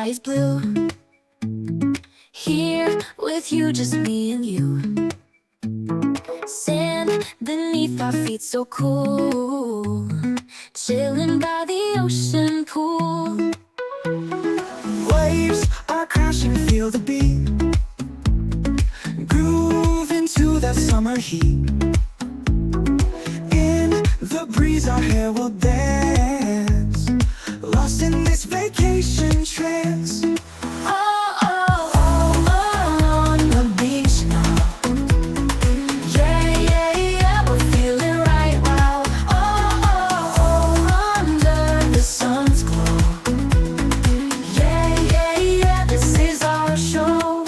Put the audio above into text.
is blue. Here with you, just me and you. Sand beneath our feet so cool, chilling by the ocean pool. Waves are crashing, feel the beat. Groove into that summer heat. In the breeze our hair will dance, lost in this vacation trance.